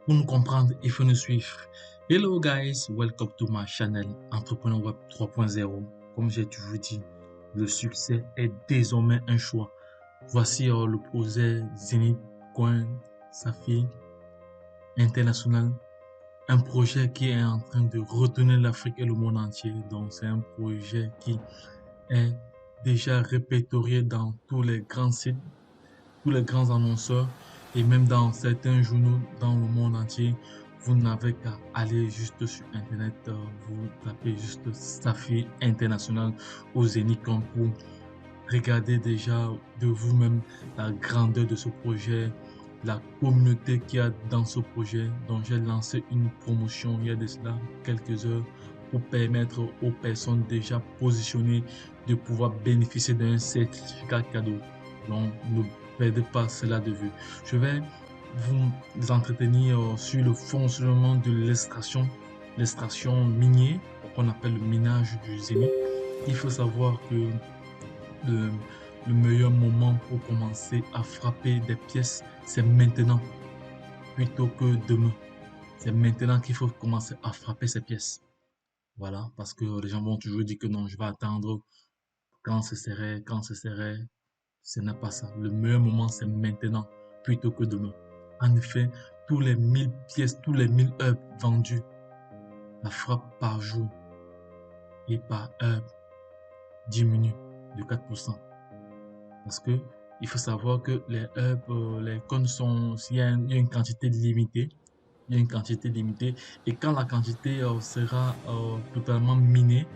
Pour nous comprendre, il faut nous suivre. Hello guys, welcome to my channel Entrepreneur Web 3.0. Comme j'ai toujours dit, le succès est désormais un choix. Voici le projet Zenith Coin Safi International. Un projet qui est en train de retourner l'Afrique et le monde entier. Donc c'est un projet qui est déjà répertorié dans tous les grands sites, tous les grands annonceurs et même dans certains journaux dans le monde entier. Vous n'avez qu'à aller juste sur Internet, vous tapez juste Safi International au Zénith.com pour regarder déjà de vous-même la grandeur de ce projet, la communauté qu'il y a dans ce projet. Donc j'ai lancé une promotion il y a de cela quelques heures pour permettre aux personnes déjà positionnées de pouvoir bénéficier d'un certificat cadeau. Donc ne perdez pas cela de vue. Je vais vous entretenir sur le fonctionnement de l'extraction minier, qu'on appelle le minage du zénith. Il faut savoir que le, le meilleur moment pour commencer à frapper des pièces, c'est maintenant plutôt que demain. C'est maintenant qu'il faut commencer à frapper ces pièces. Voilà, parce que les gens vont toujours dire que non, je vais attendre quand ce serait, quand ce serait. Ce n'est pas ça. Le meilleur moment, c'est maintenant plutôt que demain. En effet, tous les 1000 pièces, tous les 1000 heures vendues, la frappe par jour et par heure diminue de 4%. Parce que il faut savoir que les herbes, les cônes sont, il y a une quantité limitée, il y a une quantité limitée, et quand la quantité sera totalement minée,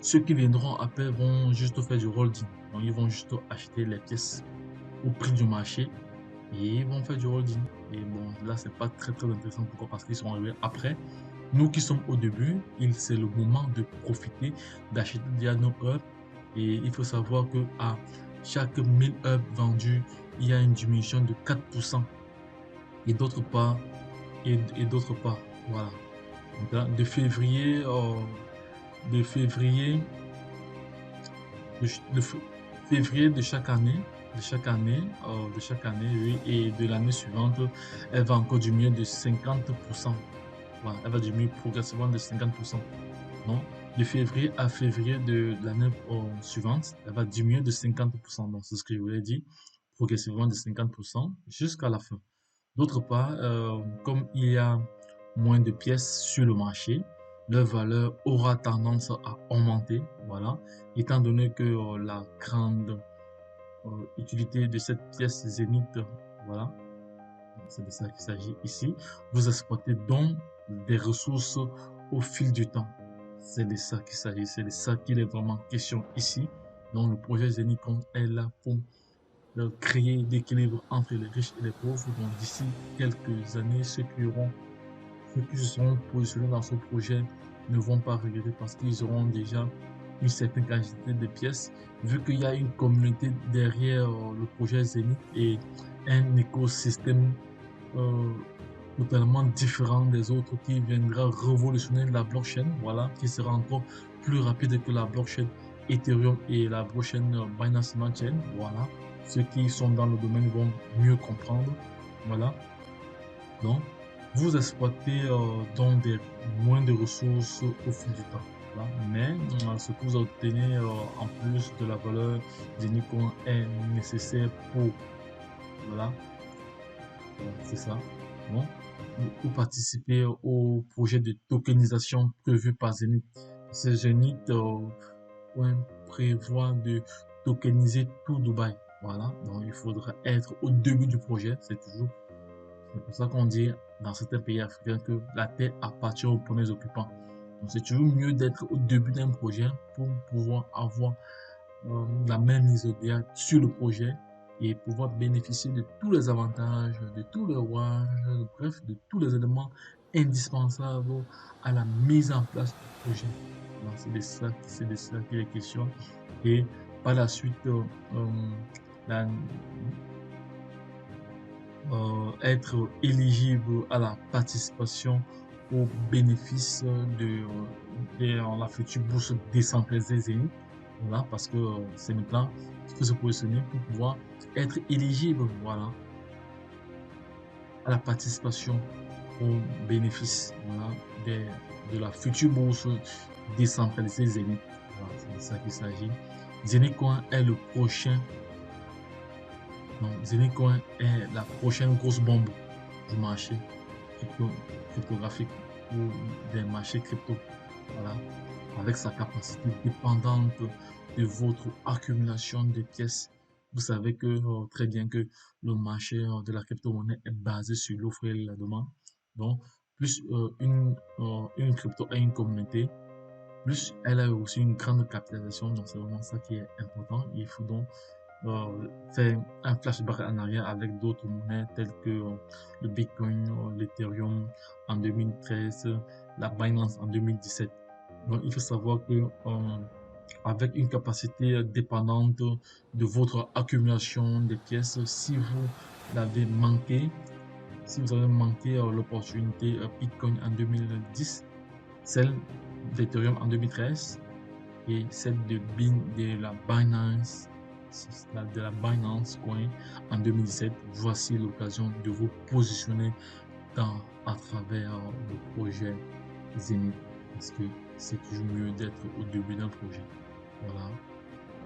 ceux qui viendront après vont juste faire du holding. Donc, ils vont juste acheter les pièces au prix du marché et ils vont faire du holding. Et bon, là, c'est pas très très intéressant. Pourquoi? Parce qu'ils sont arrivés après. Nous qui sommes au début, c'est le moment de profiter, d'acheter déjà nos herbes. Et il faut savoir que à chaque 1000 herbes vendues, il y a une diminution de 4%. Et d'autre part, et d'autre part, voilà. Donc, de février, de février de chaque année, oui, et de l'année suivante, elle va encore diminuer de 50%. Voilà, elle va diminuer progressivement de 50%. Non, de février à février de l'année suivante, elle va diminuer de 50%. Donc, c'est ce que je voulais dire, progressivement de 50% jusqu'à la fin. D'autre part, comme il y a moins de pièces sur le marché, leur valeur aura tendance à augmenter. Voilà, étant donné que la grande utilité de cette pièce Zénith, voilà, c'est de ça qu'il s'agit ici. Vous exploitez donc des ressources au fil du temps. C'est de ça qu'il s'agit, c'est de ça qu'il est vraiment question ici. Donc le projet Zenicon est là pour créer l'équilibre entre les riches et les pauvres. Donc d'ici quelques années, ceux qui seront positionnés dans ce projet ne vont pas regretter parce qu'ils auront déjà une certaine quantité de pièces, vu qu'il y a une communauté derrière le projet Zenith et un écosystème euh, totalement différent des autres qui viendra révolutionner la blockchain, voilà, qui sera encore plus rapide que la blockchain Ethereum et la blockchain Binance Smart Chain, voilà. Ceux qui sont dans le domaine vont mieux comprendre, voilà. Donc, vous exploitez donc moins de ressources au fil du temps. Voilà. Mais ce que vous obtenez en plus de la valeur du Nikon est nécessaire pour, voilà, c'est ça. Bon. Pour participer au projet de tokenisation prévu par Zenith. Ce Zenith prévoit de tokeniser tout Dubaï. Voilà, donc il faudra être au début du projet, c'est pour ça qu'on dit dans certains pays africains que la terre appartient aux premiers occupants. Donc c'est toujours mieux d'être au début d'un projet pour pouvoir avoir la main mise au théâtre sur le projet et pouvoir bénéficier de tous les avantages, de tous les rouages, bref, de tous les éléments indispensables à la mise en place du projet. C'est de ça qu'il est question. Et par la suite, la, être éligible à la participation aux bénéfices de la future bourse décentralisée Zénith. Voilà, parce que c'est maintenant qu'il faut se positionner pour pouvoir être éligible, voilà, à la participation. au bénéfice, voilà, de la future bourse décentralisée Zenith. Voilà, c'est de ça qu'il s'agit. Zenith Coin est le prochain, non, Zenith Coin est la prochaine grosse bombe du marché cryptographique ou des marchés crypto. Voilà, avec sa capacité dépendante de votre accumulation de pièces. Vous savez que très bien que le marché de la crypto-monnaie est basé sur l'offre et la demande. Donc, plus une crypto a une communauté, plus elle a aussi une grande capitalisation. Donc, c'est vraiment ça qui est important. Il faut donc faire un flashback en arrière avec d'autres monnaies telles que le Bitcoin, l'Ethereum en 2013, la Binance en 2017. Donc, il faut savoir que avec une capacité dépendante de votre accumulation de pièces, si vous l'avez manqué, si vous avez manqué l'opportunité Bitcoin en 2010, celle d'Ethereum en 2013 et celle de la Binance, Coin en 2017, voici l'occasion de vous positionner à travers le projet Zenith, parce que c'est toujours mieux d'être au début d'un projet. Voilà.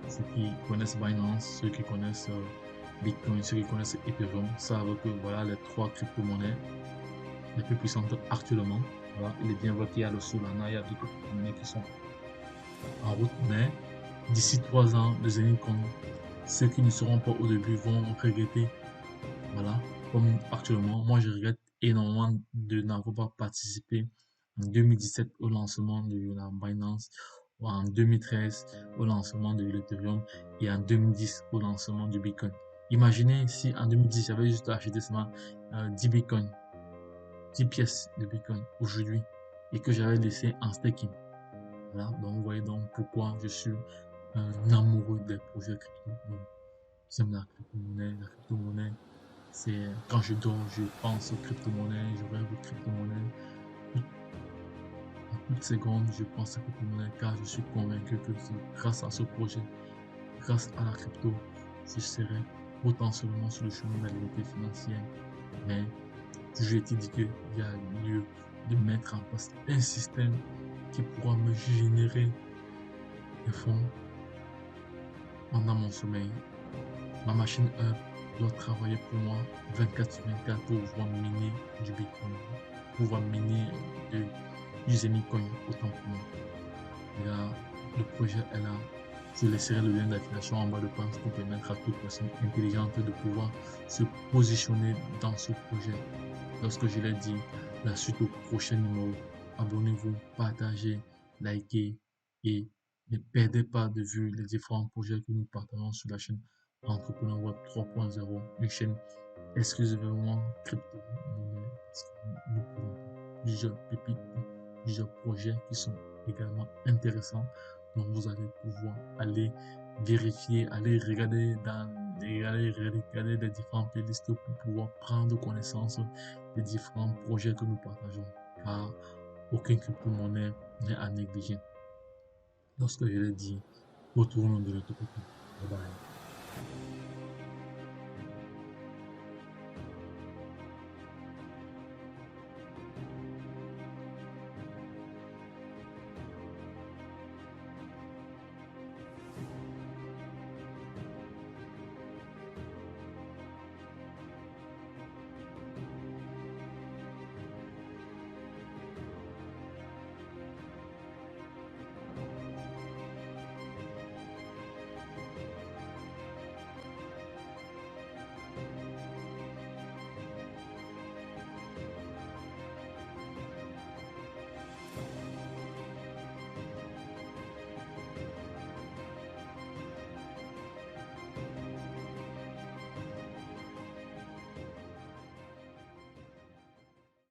Ceux qui connaissent Binance, ceux qui connaissent Bitcoin, ceux qui connaissent Ethereum savent que voilà les trois crypto-monnaies les plus puissantes actuellement. Voilà. Il est bien vrai qu'il y a le Solana, il y a d'autres crypto-monnaies qui sont en route, mais d'ici 3 ans, le Zenith Coin, ceux qui ne seront pas au début vont regretter. Voilà. Comme actuellement, moi je regrette énormément de n'avoir pas participé en 2017 au lancement de la Binance, ou en 2013 au lancement de l'Ethereum et en 2010 au lancement du Bitcoin. Imaginez si en 2010 j'avais juste acheté seulement 10 Bitcoin, 10 pièces de Bitcoin aujourd'hui et que j'avais laissé en staking. Voilà, donc vous voyez donc pourquoi je suis un amoureux des projets crypto. Donc, j'aime la crypto-monnaie. La crypto-monnaie, c'est quand je dors, je pense aux crypto-monnaies, je rêve aux crypto-monnaies. En toute seconde, je pense aux crypto-monnaies car je suis convaincu que grâce à ce projet, grâce à la crypto, je serai potentiellement sur le chemin de la liberté financière. Mais toujours été dit qu'il y a lieu de mettre en place un système qui pourra me générer des fonds pendant mon sommeil. Ma machine Hub doit travailler pour moi 24 sur 24 pour pouvoir miner du Bitcoin, pour pouvoir miner du Zenitcoin autant pour moi. Et là, le projet est là. Je laisserai le lien d'affiliation en bas de page pour permettre à toute personne intelligente de pouvoir se positionner dans ce projet. Lorsque je l'ai dit, la suite au prochain numéro, abonnez-vous, partagez, likez et ne perdez pas de vue les différents projets que nous partageons sur la chaîne Entrepreneur Web 3.0, une chaîne exclusivement crypto-monnaie. Nous présentons plusieurs pépites, plusieurs projets qui sont également intéressants. Donc vous allez pouvoir aller vérifier, aller regarder regarder les différentes playlists pour pouvoir prendre connaissance des différents projets que nous partageons. Car aucune crypto-monnaie n'est à négliger. Lorsque je l'ai dit, retournons de l'autre côté. Bye bye.